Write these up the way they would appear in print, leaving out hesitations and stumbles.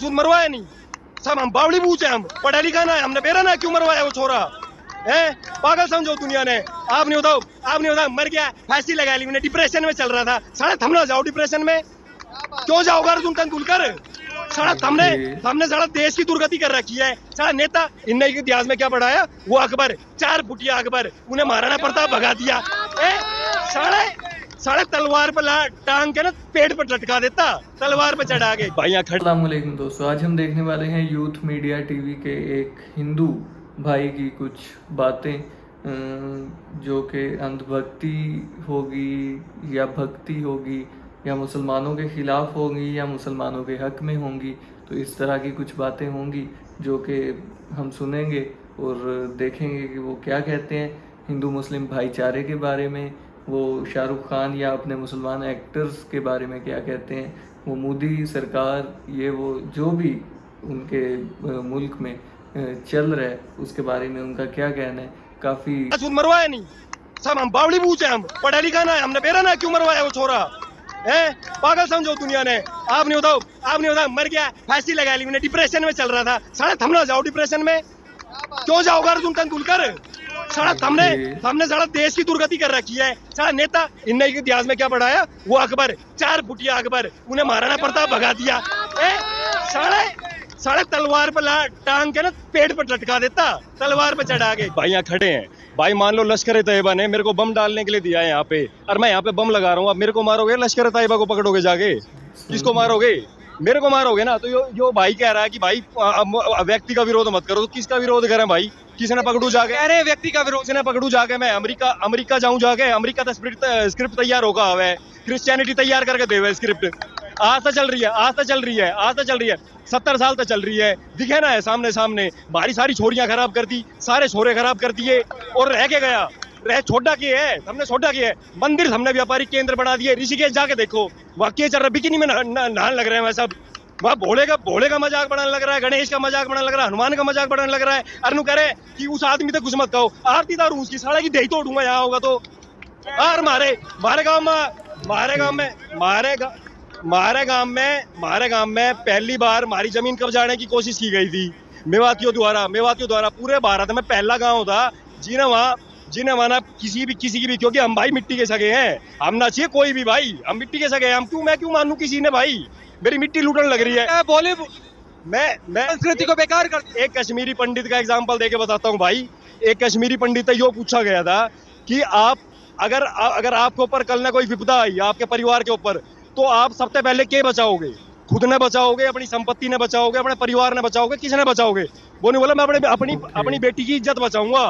राजपूत मरवाया नहीं, सब हम बावड़ी बूझे, हम पढ़ा लिखा ना है, हमने बेरा ना क्यों मरवाया वो छोरा है। पागल समझो दुनिया ने। आप नहीं बताओ मर गया, फांसी लगा ली, डिप्रेशन में चल रहा था। साला थम ना जाओ डिप्रेशन में, क्यों जाओगे अर्जुन तेंदुलकर? साला हमने साला देश की दुर्गति कर रखी है। साला नेता इनने इतिहास में क्या पढ़ाया? वो अकबर, 4 फुटिया अकबर, उन्हें महाराणा प्रताप भगा दिया। साले तलवार पर टांग के ना पेट पर लटका देता, तलवार पर चढ़ा के। भाई यहाँ खड़े। अस्सलाम वालेकुम दोस्तों, आज हम देखने वाले हैं यूथ मीडिया टीवी के एक हिंदू भाई की कुछ बातें जो कि अंधभक्ति होगी या भक्ति होगी या मुसलमानों के ख़िलाफ़ होंगी या मुसलमानों के हक़ में होंगी। तो इस तरह की कुछ बातें होंगी जो कि हम सुनेंगे और देखेंगे कि वो क्या कहते हैं हिंदू मुस्लिम भाईचारे के बारे में, वो शाहरुख खान या अपने मुसलमान एक्टर्स के बारे में क्या कहते हैं, वो मोदी सरकार ये वो जो भी उनके मुल्क में चल रहा है उसके बारे में उनका क्या कहना है। काफ़ी मरवाया नहीं, सब हम बावड़ी बूझे, हम पढ़ा लिखा ना है, हमने बेरा ना क्यों मरवाया वो छोरा है। पागल समझो दुनिया ने। आप नहीं बताओ मर गया, फांसी लगा ली, डिप्रेशन में चल रहा था। साला थम ना जाओ डिप्रेशन में, क्यों जाओगे अर्जुन तेंदुलकर? साला हमने साला देश की दुर्गति कर रखी है। साला नेता इनने इतिहास में क्या पढ़ाया? वो अकबर, 4 फुटिया अकबर, उन्हें महाराणा प्रताप भगा दिया। साले तलवार पर टांग के ना पेट पर लटका देता, तलवार पर चढ़ा के। भाई यहाँ खड़े हैं, भाई मान लो लश्कर तैयबा ने मेरे को बम डालने के लिए दिया है यहाँ पे, और मैं यहाँ पे बम लगा रहा हूँ। अब मेरे को मारोगे, लश्कर तैयबा को पकड़ोगे जाके? किसको मारोगे? मेरे को मारोगे ना। तो यो भाई कह रहा है कि भाई व्यक्ति का विरोध मत करो। तो किसका विरोध करें भाई? किसी ने पकड़ू जाके? अरे व्यक्ति का विरोध, किसी ने पकड़ू जाके? मैं अमेरिका जाऊं जाके? अमेरिका का स्क्रिप्ट तैयार होगा है, क्रिश्चियनिटी तैयार करके देवे स्क्रिप्ट। आज तक चल रही है 70 साल तक चल रही है। दिखे ना है सामने हमारी सारी छोरियां खराब कर दी, सारे छोरे खराब कर दिए, और रह के गया छोटा की है, हमने छोटा की है। मंदिर हमने व्यापारिक केंद्र बना दिए। ऋषिकेश जाके देखो, वाकई चल रहा, बिकिनी में नहाने लग रहे हैं सब। वहाँ भोले का मजाक बनाने लग रहा है, गणेश का मजाक बनाने लग रहा है, हनुमान का मजाक बनाने लग रहा है। अरनु कह रहे कि उस आदमी तक कुछ मत कहो, आरती दारू उसकी साला की दही तोड़ूंगा यहाँ होगा तो। और मारे गांव में पहली बार हमारी जमीन कब्जाने की कोशिश की गई थी मेवातियों द्वारा। पूरे भारत में पहला गांव था जिन्हें वहां किसी की भी, क्योंकि हम भाई मिट्टी के सगे हैं, हम ना चाहिए कोई भी भाई, हम मिट्टी के सगे हैं। मैं क्यों मानूं किसी ने? भाई मेरी मिट्टी लूटने लग रही है। बोले मैं संस्कृति को बेकार कर। एक कश्मीरी पंडित का एग्जांपल देके बताता हूँ भाई। एक कश्मीरी पंडित से यो पूछा गया था कि आप अगर आपके ऊपर कल ना कोई विपदा आई आपके परिवार के ऊपर, तो आप सबसे पहले क्या बचाओगे? खुद ने बचाओगे, अपनी संपत्ति ने बचाओगे, अपने परिवार ने बचाओगे, किसने बचाओगे? वो नहीं बोला मैं अपनी बेटी की इज्जत बचाऊंगा।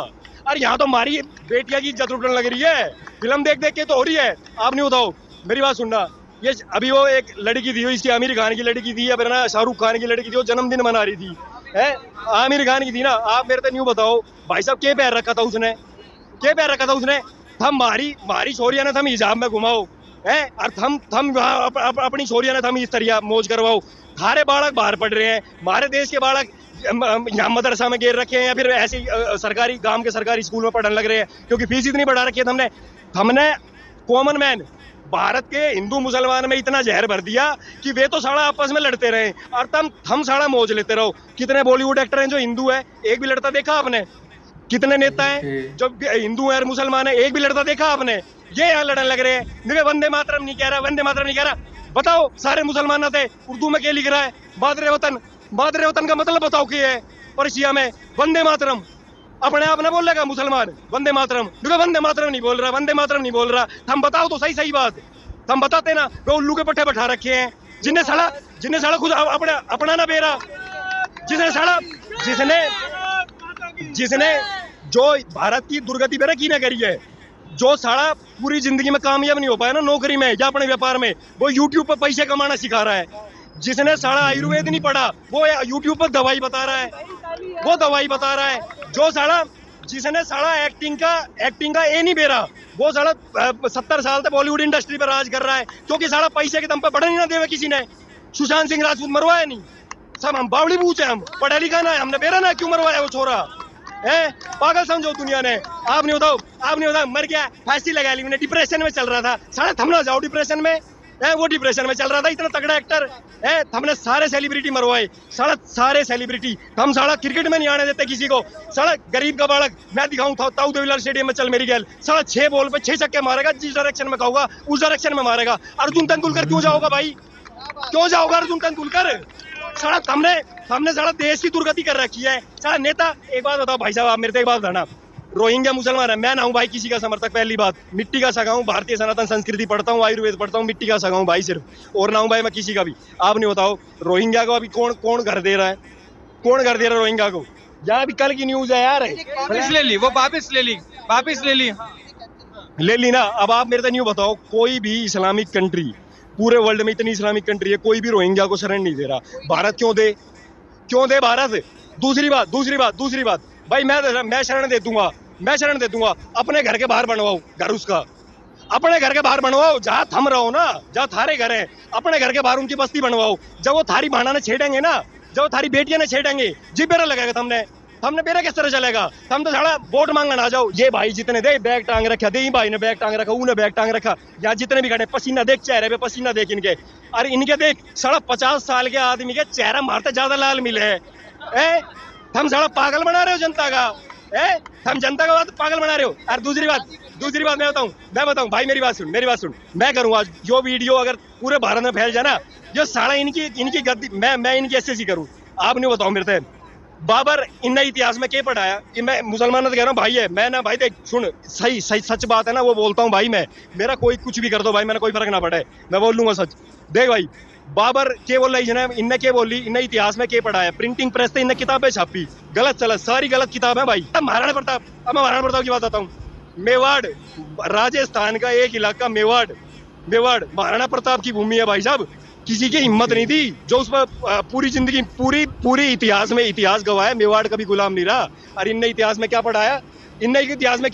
अरे यहाँ तो हमारी बेटिया की इज्जत लूटने लग रही है, फिल्म देख के तो हो रही है। आप नहीं बताओ, मेरी बात सुनना। ये अभी वो एक लड़की थी, इसकी आमिर खान की लड़की थी, अब ना शाहरुख खान की लड़की थी, वो जन्मदिन मना रही थी, है आमिर खान की थी ना। आप मेरे तो न्यू बताओ भाई साहब, क्या पैर रखा था उसने? हमारी छोरिया ने थम हिजाब में घुमाओ है, और थम अपनी छोरिया ने थम इस तरह मौज करवाओ। थारे बालक बाहर पढ़ रहे हैं, हमारे देश के बालक यहाँ मदरसा में गिर रखे हैं या फिर ऐसे सरकारी गांव के सरकारी स्कूल में पढ़ने लग रहे हैं, क्योंकि फीस इतनी बढ़ा रखी है। हमने कॉमन मैन भारत के हिंदू मुसलमान में इतना जहर भर दिया कि वे तो साला आपस में लड़ते रहे और हम साला मौज लेते रहो। कितने बॉलीवुड एक्टर हैं जो हिंदू है, एक भी लड़ता देखा आपने? कितने नेता हैं जो हिंदू है और मुसलमान है, एक भी लड़ता देखा आपने? ये यहाँ लड़ने लग रहे हैं। वंदे मातरम नहीं कह रहा। बताओ सारे मुसलमान थे, उर्दू में क्या लिख रहा है? मादरे वतन का मतलब बताओ क्या है? पर्शिया में वंदे मातरम, अपने आप ना बोलेगा मुसलमान वंदे मातरम नहीं बोल रहा। हम बताओ तो सही बात, हम बताते ना। वो उल्लू के पट्टे बैठा रखे हैं, जिन्हें साला खुद अपना ना बेरा, जिसने जो भारत की दुर्गति बेरा की ना करी है, जो साला पूरी जिंदगी में कामयाब नहीं हो पाया ना नौकरी में या अपने व्यापार में, वो यूट्यूब पर पैसे कमाना सिखा रहा है। जिसने साला आयुर्वेद नहीं पढ़ा, वो यूट्यूब पर दवाई बता रहा है। जिसने साला एक्टिंग का ए नहीं बेरा, वो साला 70 साल तक बॉलीवुड इंडस्ट्री पर राज कर रहा है, क्योंकि साला पैसे के दम पर बढ़ने ना देवे किसी ने। सुशांत सिंह राजपूत मरवाया नहीं, सब हम बावड़ी बूझे, हम पढ़ा लिखा ना है, हमने बेरा ना क्यों मरवाया वो छोरा है। पागल समझो दुनिया ने। आप नहीं बताओ मर गया, फांसी लगा ली, डिप्रेशन में चल रहा था। साला थम ना जाओ डिप्रेशन में, वो डिप्रेशन में चल रहा था, इतना तगड़ा एक्टर है। हमने सारे सेलिब्रिटी मरवाए, साला सारे सेलिब्रिटी। हम साला क्रिकेट में नहीं आने देते किसी को। साला गरीब का बालक मैं दिखाऊं था ताऊ देवीलाल स्टेडियम में, चल मेरी गैल, साला 6 बॉल पे 6 छक्के मारेगा, जिस डायरेक्शन में कहूंगा उस डायरेक्शन में मारेगा। अर्जुन तेंदुलकर क्यों जाओगा भाई, क्यों जाओगा अर्जुन तेंदुलकर? साला हमने साला देश की दुर्गति कर रखी है। साला नेता, एक बात बताओ भाई साहब, आप मेरे से एक बात बताना, रोहिंग्या मुसलमान है, मैं ना हूं भाई किसी का समर्थक, पहली बात, मिट्टी का सगा हूं, भारतीय सनातन संस्कृति पढ़ता हूं, आयुर्वेद पढ़ता हूं, मिट्टी का सगा हूं भाई सिर्फ, और ना हूं भाई मैं किसी का भी। आप नहीं बताओ रोहिंग्या को अभी कौन घर दे रहा है, कौन घर दे रहा है रोहिंग्या को? यहाँ अभी कल की न्यूज है यार, वापस ले ली, वो वापस ले ली। ले ली ना। अब आप मेरे से न्यू बताओ, कोई भी इस्लामिक कंट्री, पूरे वर्ल्ड में इतनी इस्लामिक कंट्री है, कोई भी रोहिंग्या को शरण नहीं दे रहा। भारत क्यों दे भारत? दूसरी बात भाई, मैं शरण दे दूंगा, अपने घर के बाहर बनवाओ घर उसका, अपने घर के बाहर बनवाओ, जहाँ थम रहो ना, जहाँ थारे घर है, अपने घर के बाहर उनकी बस्ती बनवाओ। जब वो थारी भाना ने छेड़ेंगे ना, जब वो थारी बेटियां ने छेड़ेंगे, जी बेरा लगेगा हमने बेरा किस तरह चलेगा? हम तो साला वोट मांगने आ जाओ, ये भाई जितने दे बैग टांग रखा, दे भाई ने बैग टांग रखा, उन्हें बैग टांग रखा, यहाँ जितने भी खड़े, पसीना देख चेहरे पे, पसीना देख इनके, अरे इनके देख, साला 50 साल के आदमी के चेहरा मारते ज्यादा लाल मिले है। हम साला पागल बना रहे हो जनता का, हम जनता का बात पागल बना रहे हो। और दूसरी बात मैं बताऊं भाई, मेरी बात सुन, मैं करूं आज जो वीडियो अगर पूरे भारत में फैल जाए ना, जो साला इनकी गद्दी, मैं इनकी ऐसे करूं। आप नहीं बताओ मेरे से, बाबर इन इतिहास में क्या पढ़ाया कि मैं मुसलमानों से कह रहा हूँ भाई है, मैं ना भाई देख सुन, सही सच बात है ना, वो बोलता हूँ भाई, मैं मेरा कोई कुछ भी कर दो भाई, मैंने कोई फर्क ना पड़े, मैं बोल लूंगा सच। देख भाई, बाबर के बोल रही है, इनने क्या बोली, इन इतिहास में क्या पढ़ाया, प्रिंटिंग प्रेस से इनने किताबें छापी, गलत चला, सारी गलत किताब है भाई। महाराणा प्रताप, अब मैं महाराणा प्रताप की बात आता हूँ। मेवाड़, राजस्थान का एक इलाका मेवाड़, महाराणा प्रताप की भूमि है भाई साहब। किसी की हिम्मत नहीं थी जो उस पर पूरी जिंदगी, पूरी इतिहास गवाया, मेवाड़ कभी गुलाम नहीं रहा। और इनने इतिहास में क्या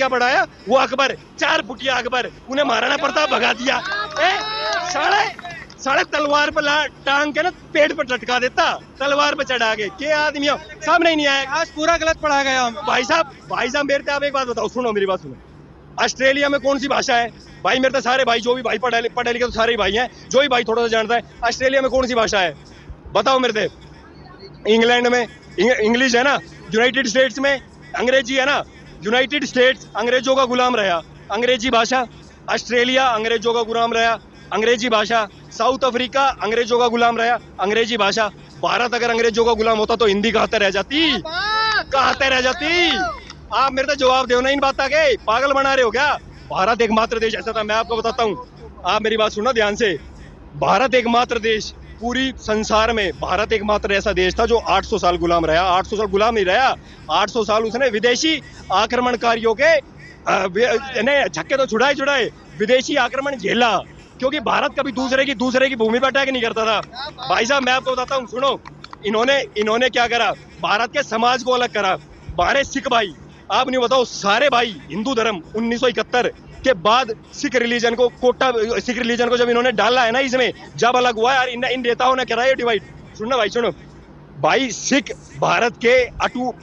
पढ़ाया, वो अकबर, 4 फुटिया अकबर, उन्हें महाराणा प्रताप भगा दिया। साढ़े तलवार पर टांग के ना पेट पर लटका देता, तलवार पर चढ़ा के, के आदमी सामने ही नहीं आया। आज पूरा गलत पढ़ा गया भाई साहब मेरे से आप एक बात बताओ, सुनो मेरी बात सुनो, ऑस्ट्रेलिया में कौन सी भाषा है भाई? मेरे तो सारे भाई, जो भी भाई पढ़े लिखे तो सारे ही भाई हैं, जो भी भाई थोड़ा सा जानता है, ऑस्ट्रेलिया में कौन सी भाषा है बताओ मेरे से? इंग्लैंड में इंग्लिश है ना, यूनाइटेड स्टेट्स में अंग्रेजी है ना, यूनाइटेड स्टेट्स अंग्रेजों का गुलाम रहा, अंग्रेजी भाषा, ऑस्ट्रेलिया अंग्रेजों का गुलाम रहा, अंग्रेजी भाषा, साउथ अफ्रीका अंग्रेजों का गुलाम रहा, अंग्रेजी भाषा। भारत अगर अंग्रेजों का गुलाम होता तो हिंदी कहते रह जाती। आप मेरे से जवाब दो ना इन बात के, पागल बना रहे हो क्या? भारत एकमात्र देश ऐसा था, मैं आपको बताता हूँ, आप मेरी बात सुनना ध्यान से, भारत एकमात्र देश पूरी संसार में, भारत एकमात्र ऐसा देश था जो 800 साल गुलाम रहा। 800 साल गुलाम नहीं रहा, 800 साल उसने विदेशी आक्रमणकारियों के छक्के तो छुड़ाए, विदेशी आक्रमण झेला, क्योंकि भारत कभी दूसरे की भूमि पर अटैक नहीं करता था। भाई साहब मैं आपको बताता हूँ, सुनो, इन्होंने क्या करा, भारत के समाज को अलग करा। हमारे सिख भाई, आप नहीं बताओ, सारे भाई हिंदू धर्म 1971 के बाद सिख रिलीजन को जब इन्होंने डाला है ना, इसमें जब अलग हुआ है, इन नेताओं ने कराया डिवाइड। सुनो भाई, सिख भारत के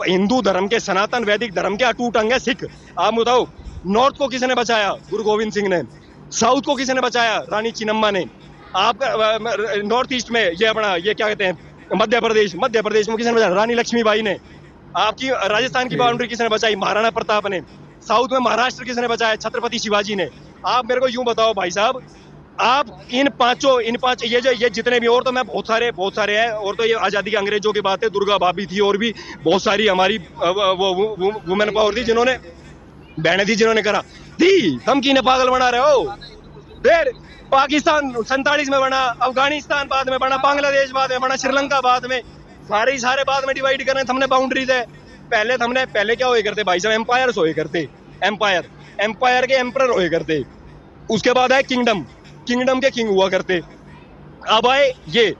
हिंदू धर्म के, सनातन वैदिक धर्म के अटूट अंग है सिख। आप बताओ, नॉर्थ को किसने बचाया? गुरु गोविंद सिंह ने। साउथ को किसने बचाया? रानी चिन्नम्मा ने। आप नॉर्थ ईस्ट में ये क्या कहते हैं, मध्य प्रदेश में किसने बचाया? रानी लक्ष्मीबाई ने। आपकी राजस्थान की बाउंड्री किसने बचाई? महाराणा प्रताप ने। साउथ में महाराष्ट्र किसने बचाया? छत्रपति शिवाजी ने। आप मेरे को यूं बताओ भाई साहब, आप इन पांच ये जितने भी, और तो मैं बहुत सारे हैं, और तो ये आजादी के अंग्रेजों की बात है, दुर्गा भाभी थी, और भी बहुत सारी हमारी वुमेन पावर थी, जिन्होंने बहनें थी, जिन्होंने करा थी। हम किन्हें पागल बना रहे हो? फिर पाकिस्तान 47 में बना, अफगानिस्तान बाद में बना, बांग्लादेश बाद में बना, श्रीलंका बाद में, सारे बाद में डिवाइड कर रहे हैं। हमने बाउंड्रीज है, पहले क्या हुए करते भाई साहब? एम्पायर्स हुए करते, एम्पायर के एम्परर हुए करते। उसके बाद आए किंगडम के किंग हुआ करते। अब आए ये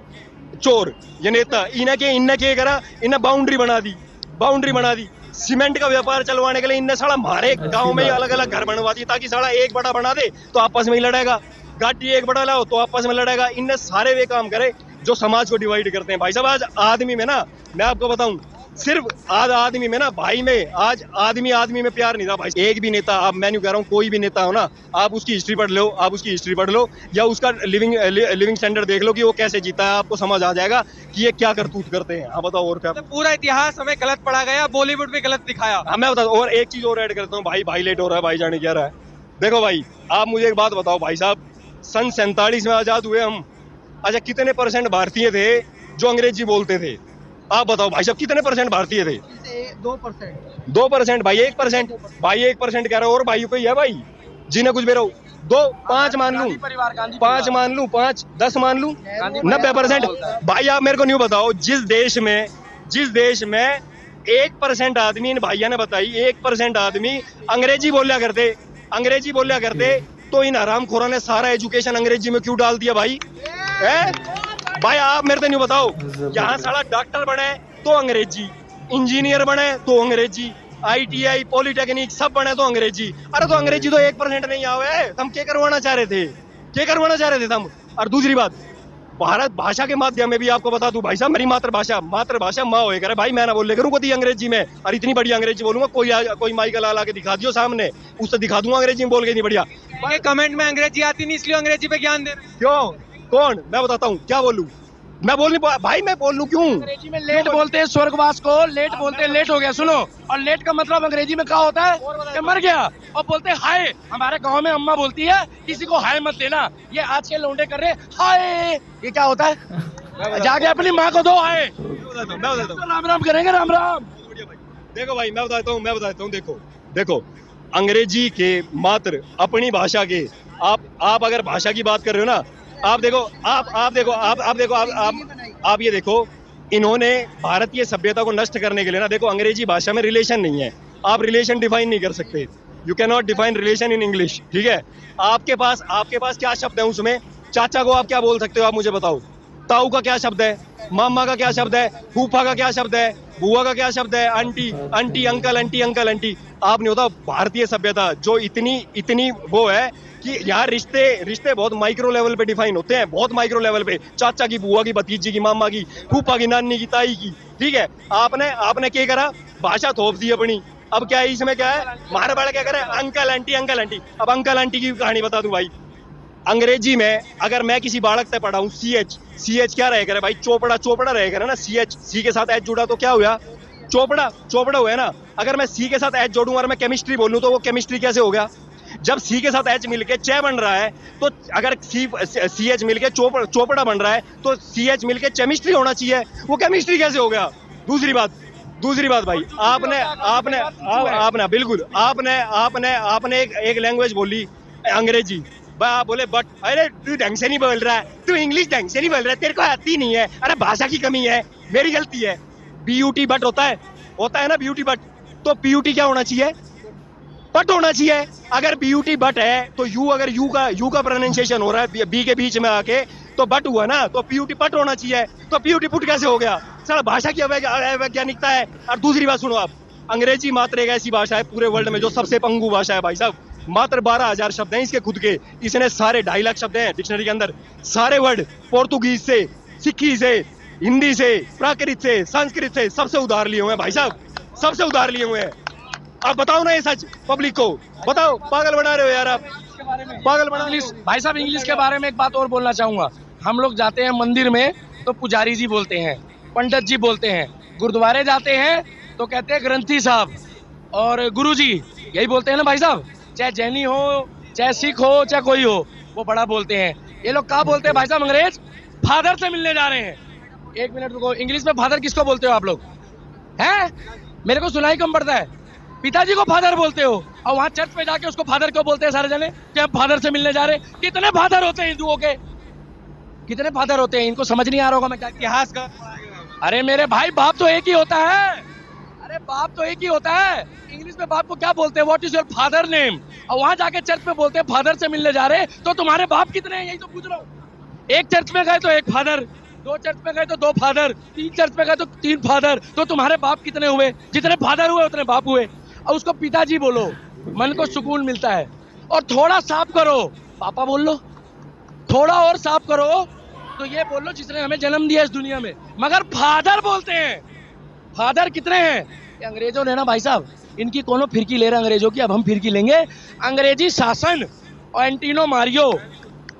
चोर, ये नेता, इन्हें क्या करा? इन्हें बाउंड्री बना दी। सीमेंट का व्यापार चलवाने के लिए इनने साला हमारे गांव में अलग अलग घर बनवा दिए, ताकि साला एक बड़ा बना दे तो आपस में ही लड़ेगा, गाड़ी एक बड़ा लाओ तो आपस में लड़ेगा। इनने सारे वे काम करे जो समाज को डिवाइड करते हैं। भाई साहब आज आदमी में ना, मैं आपको बताऊं, सिर्फ आदमी में ना भाई में, आज आदमी में प्यार नहीं था भाई। एक भी नेता, अब मैं नहीं कह रहा हूँ कोई भी नेता हो ना, आप उसकी हिस्ट्री पढ़ लो, आप उसकी हिस्ट्री पढ़ लो या उसका लिविंग स्टैंडर्ड देख लो कि वो कैसे जीता है, आपको समझ आ जाएगा कि ये क्या करतूत करते हैं। हाँ बताओ और क्या। मतलब पूरा इतिहास हमें गलत पढ़ा गया, बॉलीवुड भी गलत दिखाया। हाँ मैं बताता हूँ, और एक चीज और ऐड करता हूँ भाई लेट हो रहा है, भाई जाने क्या रहा है। देखो भाई, आप मुझे एक बात बताओ भाई साहब, सन 47 में आजाद हुए हम। अच्छा, कितने % भारतीय थे जो अंग्रेजी बोलते थे? आप बताओ भाई साहब, कितने % भारतीय थे? 2% भाई, 1% भाई, 1% कह रहा हूँ। और भाई कोई है भाई जिन्हें कुछ बेरो 2, 5 मान लूं, 5 मान लूं, 5, 10 मान लूं, 90%। भाई आप मेरे को नहीं बताओ, जिस देश में 1% आदमी, इन भाइया ने बताई 1% आदमी अंग्रेजी बोलिया करते, तो इन हरामखोरों ने सारा एजुकेशन अंग्रेजी में क्यों डाल दिया भाई? भाई आप मेरे को नहीं बताओ, यहाँ सारा डॉक्टर बने तो अंग्रेजी, इंजीनियर बने तो अंग्रेजी, ITI पॉलिटेक्निक सब बने तो अंग्रेजी। अरे तो अंग्रेजी तो 1% नहीं आवे, हम क्या करवाना चाह रहे थे हम। और दूसरी बात, भारत भाषा के माध्यम में भी आपको बता दूं भाई साहब, मेरी मातृभाषा माँ होए करे भाई, मैं ना बोल ले करूँ कभी अंग्रेजी में, और इतनी बढ़िया अंग्रेजी बोलूंगा, कोई माइकल आला के दिखा दियो सामने, उससे दिखा दूंगा अंग्रेजी में बोल के, नहीं बढ़िया। ये कमेंट में अंग्रेजी आती नहीं, इसलिए अंग्रेजी पे ज्ञान दे रहे हैं। क्यों? कौन? मैं बताता हूँ क्या बोलूं, मैं बोल नहीं भाई, मैं बोल लूं क्यों? अंग्रेजी में लेट बोलते हैं, स्वर्गवास को लेट बोलते हैं, लेट हो गया। सुनो, और लेट का मतलब अंग्रेजी में क्या होता है कि मर गया। और बोलते हैं हाय, हमारे गांव में अम्मा बोलती है किसी को हाय मत देना, ये आज के लौंडे कर रहे हाय, ये क्या होता है? जाके अपनी माँ को दो हाय, राम राम करेंगे, राम राम। देखो भाई मैं बताता हूँ, देखो अंग्रेजी के मात्र अपनी भाषा के, आप अगर भाषा की बात कर रहे हो ना, आप ये देखो, इन्होंने भारतीय सभ्यता को नष्ट करने के लिए ना, देखो अंग्रेजी भाषा में रिलेशन नहीं है, आप रिलेशन डिफाइन नहीं कर सकते, you can not define relation in English, ठीक है? आपके पास क्या शब्द है उसमें? चाचा को आप क्या बोल सकते हो, आप मुझे बताओ। ताऊ का क्या शब्द है? मामा का क्या शब्द है? फूफा का क्या शब्द है? बुआ का क्या शब्द है? Aunty, uncle aunty. आप नहीं होता भारतीय सभ्यता जो इतनी वो है कि यहाँ रिश्ते बहुत माइक्रो लेवल पे डिफाइन होते हैं, बहुत माइक्रो लेवल पे, चाचा की, बुआ की, भतीजी की, मामा की, फूफा की, नानी की, ताई की, ठीक है? आपने क्या करा? भाषा थोप दी अपनी। अब क्या है इसमें, क्या है? मारे बड़ा क्या करे? Uncle aunty. अब अंकल आंटी की कहानी बता दूं भाई, अंग्रेजी में अगर मैं किसी बालक से पढ़ाऊं CH क्या रहे करे भाई? चोपड़ा रहे करे ना, C के साथ H जुड़ा तो क्या हुआ? चोपड़ा हुआ है ना। अगर मैं C के साथ H जोड़ूं और मैं केमिस्ट्री बोलूं तो वो केमिस्ट्री कैसे हो गया? जब C के साथ H मिलके चे बन रहा है, तो अगर CH मिलके चोपड़ा बन रहा है, तो CH मिलके केमिस्ट्री होना चाहिए, वो केमिस्ट्री कैसे हो गया? दूसरी बात भाई, आपने बिल्कुल आपने एक लैंग्वेज बोली अंग्रेजी, आप बोले बट, अरे तू ढंग से नहीं बोल रहा है, तू इंग्लिश ढंग से नहीं बोल रहा है, तेरे को आती नहीं है, अरे भाषा की कमी है, मेरी गलती है। BUT बट होता है ना, BUT बट, तो PUT क्या होना चाहिए? बट होना चाहिए। अगर BUT बट है तो अगर यू का प्रोनाउंसिएशन हो रहा है बी के बीच में आके, तो बट हुआ ना, तो PUT पट होना चाहिए, तो PUT पुट कैसे हो गया? सर भाषा की अवैज्ञानिकता है। और दूसरी बात सुनो आप, अंग्रेजी मात्र एक ऐसी भाषा है पूरे वर्ल्ड में जो सबसे पंगु भाषा है भाई साहब। मात्र 12,000 शब्द हैं इसके खुद के, इसने सारे 2.5 लाख शब्द हैं डिक्शनरी के अंदर, सारे वर्ड पोर्तुगीज से, सिक्की से, हिंदी से, प्राकृत से, संस्कृत से, सबसे उधार लिए हुए हैं भाई साहब, सबसे उधार लिए हुए हैं। आप बताओ ना ये सच पब्लिक को, बताओ, पागल बना रहे हो यार आप, पागल बना। भाई साहब इंग्लिश के बारे में एक बात और बोलना चाहूंगा। हम लोग जाते हैं मंदिर में तो पुजारी जी बोलते हैं, पंडित जी बोलते हैं, गुरुद्वारे जाते हैं तो कहते हैं ग्रंथी साहब और गुरु जी, यही बोलते हैं ना भाई साहब। चाहे जैनी हो, चाहे सिख हो, चाहे कोई हो, वो बड़ा बोलते हैं। ये लोग क्या बोलते हैं भाई साहब? अंग्रेज फादर से मिलने जा रहे हैं। एक मिनट रुको, इंग्लिश में फादर किसको बोलते हो आप लोग? हैं? मेरे को सुनाई कम पड़ता है। पिताजी को फादर बोलते हो, और वहाँ चर्च पे जाके उसको फादर क्यों बोलते हैं सारे जने? कि हम फादर से मिलने जा रहे हैं। कितने फादर होते हैं हिंदुओं के? कितने फादर होते हैं? इनको समझ नहीं आ रहा होगा मैं क्या इतिहास का। अरे मेरे भाई, बाप तो एक ही होता है। अरे बाप तो एक ही होता है। इंग्लिश में बाप को क्या बोलते हैं? What is your father name? और वहां जाके चर्च पे बोलते हैं फादर से मिलने जा रहे हैं। तो तुम्हारे बाप कितने हैं, यही तो पूछ रहा हूँ। एक चर्च में गए तो एक फादर, 2 चर्च में गए तो 2 फादर, 3 चर्च में गए तो 3 फादर, तो तुम्हारे बाप कितने हुए? जितने फादर हुए उतने बाप हुए। और उसको पिताजी बोलो, मन को सुकून मिलता है। और थोड़ा साफ करो, पापा बोल लो। थोड़ा और साफ करो तो ये बोल लो जिसने हमें जन्म दिया इस दुनिया में। मगर फादर बोलते हैं, फादर कितने हैं? ये अंग्रेजों ने ना भाई साहब, इनकी कोनो फिरकी ले रहे अंग्रेजों की, अब हम फिरकी लेंगे। अंग्रेजी शासन और एंटीनो मारियो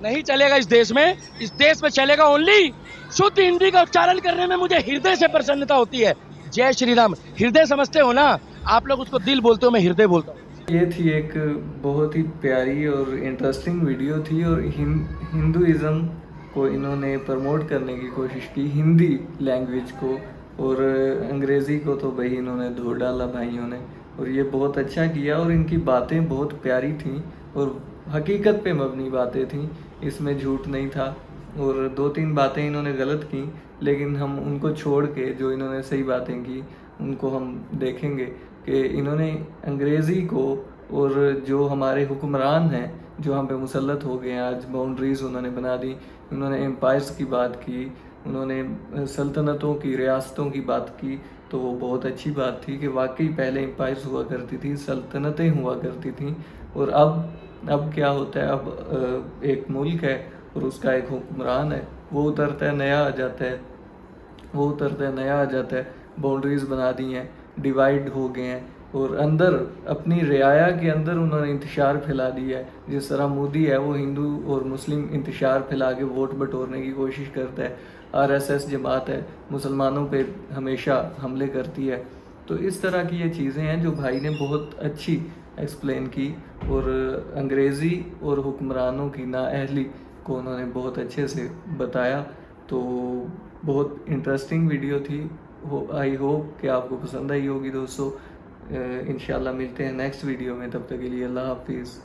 नहीं चलेगा इस देश में। इस देश में चलेगा ओनली शुद्ध हिंदी का उच्चारण करने में मुझे हृदय से प्रसन्नता होती है। जय श्री राम। हृदय समझते हो ना आप लोग, उसको दिल बोलते हो, मैं हृदय बोलता हूँ। ये थी एक बहुत ही प्यारी और इंटरेस्टिंग वीडियो थी, और हिंदुइज़्म को इन्होंने प्रमोट करने की कोशिश की, हिंदी लैंग्वेज को, और अंग्रेज़ी को तो भाई इन्होंने धो डाला भाइयों ने, और ये बहुत अच्छा किया। और इनकी बातें बहुत प्यारी थीं और हकीकत पे मबनी बातें थीं, इसमें झूठ नहीं था। और 2-3 बातें इन्होंने गलत की, लेकिन हम उनको छोड़ के जो इन्होंने सही बातें की उनको हम देखेंगे कि इन्होंने अंग्रेज़ी को, और जो हमारे हुक्मरान हैं जो हम पे मुसल्लत हो गए हैं, आज बाउंड्रीज़ उन्होंने बना दी, उन्होंने एम्पायर्स की बात की, उन्होंने सल्तनतों की, रियासतों की बात की, तो वो बहुत अच्छी बात थी कि वाकई पहले एम्पायर्स हुआ करती थी, सल्तनतें हुआ करती थीं। और अब क्या होता है, अब एक मुल्क है और उसका एक हुक्मरान है, वो उतरता है नया आ जाता है, वो उतरता है नया आ जाता है, बाउंड्रीज़ बना दी हैं, डिवाइड हो गए हैं, और अंदर अपनी रियाया के अंदर उन्होंने इंतशार फैला दिया है। जिस तरह मोदी है वो हिंदू और मुस्लिम इंतशार फैला के वोट बटोरने की कोशिश करता है, आरएसएस जमात है मुसलमानों पे हमेशा हमले करती है। तो इस तरह की ये चीज़ें हैं जो भाई ने बहुत अच्छी एक्सप्लेन की, और अंग्रेज़ी और हुक्मरानों की नाअहली को उन्होंने बहुत अच्छे से बताया। तो बहुत इंटरेस्टिंग वीडियो थी। आई होप कि आपको पसंद आई होगी दोस्तों। इंशाल्लाह मिलते हैं नेक्स्ट वीडियो में, तब तक के लिए अल्लाह हाफिज़।